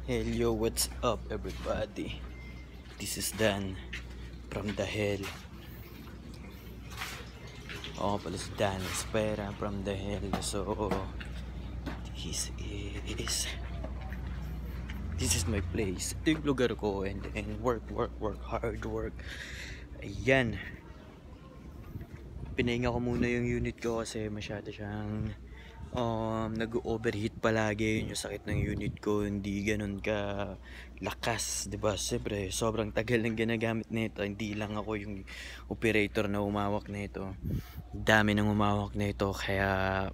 Hello, what's up everybody? This is Dan from the hell. Ako pala si Dan Espera from the hell. So this is my place. Ito yung lugar ko, and work hard work. Ayan, pinahinga ko muna yung unit ko kasi masyado siyang nag-overheat palagi. Yung sakit ng unit ko hindi ganun ka lakas, 'di ba? Siyempre sobrang tagal ng ginagamit nito, hindi lang ako yung operator na umawak nito, dami nang umawak nito, kaya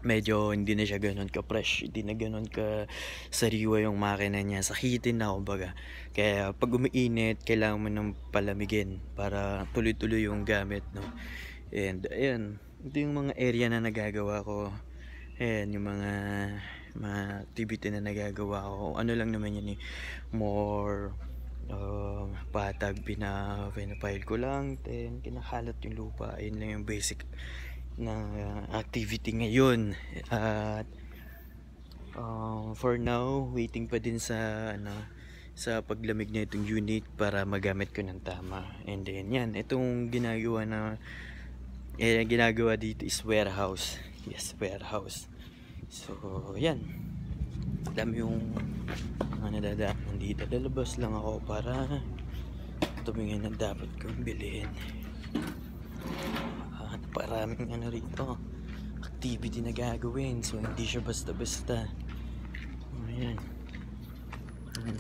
medyo hindi na siya ganun ka fresh, hindi na ganun ka sariwa yung makina niya, sakitin na kumbaga. Kaya pag umiinit kailangan mo nang palamigin para tuloy-tuloy yung gamit, no? And ayan, ito yung mga area na nagagawa ko. Ayan yung mga activity na nagagawa ko. Ano lang naman yan eh, more patag, pinafile ko lang, then kinakalat yung lupa. Ayun lang yung basic na activity ngayon. At for now, waiting pa din sa sa paglamig na itong unit para magamit ko ng tama. And then yan, itong ginagawa dito is warehouse. Yes, warehouse. So yan, dami yung mga nadadaan dito. Lalabas lang ako para tumingin na dapat kong bilhin. Naparaming rito activity na gagawin, so hindi siya basta-basta. Ayan,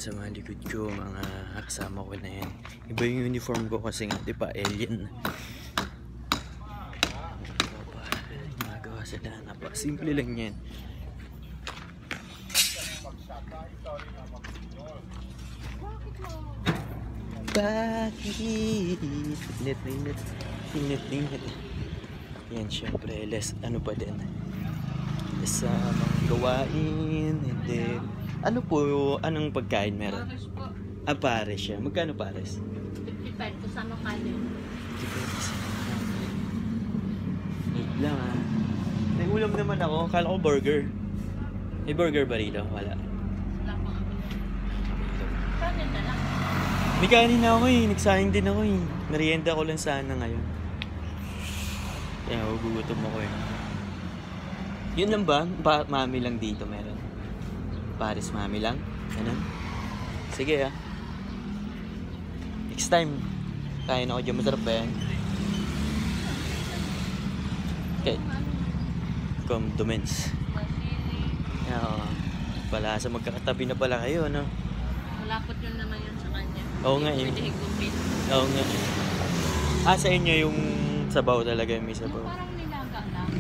sa mga likod ko, mga kasama ko na yan. Iba yung uniform ko kasi nga, diba, alien. Magawa sila, simple lang yan. Bakit? Init. Yan, syempre, less ano pa din, less mga gawain. And then, anong pagkain meron? Pares siya. Magkano pares? 55 kasama kanin. 55. Wait lang May ulam naman ako. Kala ko burger. May burger ba rito? Wala. Wala pang ako. Kanin na lang. May kanin na ako eh. Nagsayang din ako eh. Merienda ko lang sana ngayon. Kaya gugutom ako eh. Yun lang ba? Mami lang dito meron? Paris mami lang? Ganun? Sige next time, kain ako dyan. Masarap ba yan? Okay. Condiments. Pala sa magkakatabi na pala kayo, no? Malapot yun naman yun sa kanya. Oo nga eh. Pwede i-compete. Oo nga. Sa inyo yung sabaw talaga, yung may sabaw. Parang nilaga lang.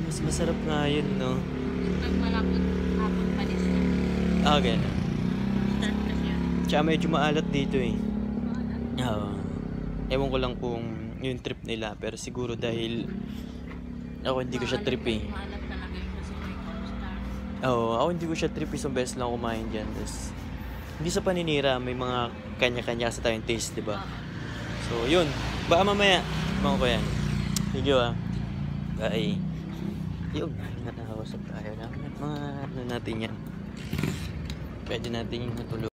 Mas masarap nga yun, no? Pag malapot, hapon panis niya. Ganun. Start kasi yun. Tsaka medyo maalat dito eh. Ewan ko lang kung yung trip nila, pero siguro dahil ako hindi ko siya trip eh. Maalat talaga yun kasi may cornstar. Ako hindi ko siya trip, isang beses lang kumain dyan. Tapos, hindi sa paninira, may mga kanya-kanya kasi tayong taste, diba? So yun, baka mamaya mga ko yan. Thank you bye. Yun, nakakausap tayo na mga natin yan. Pwede natin yung natulog.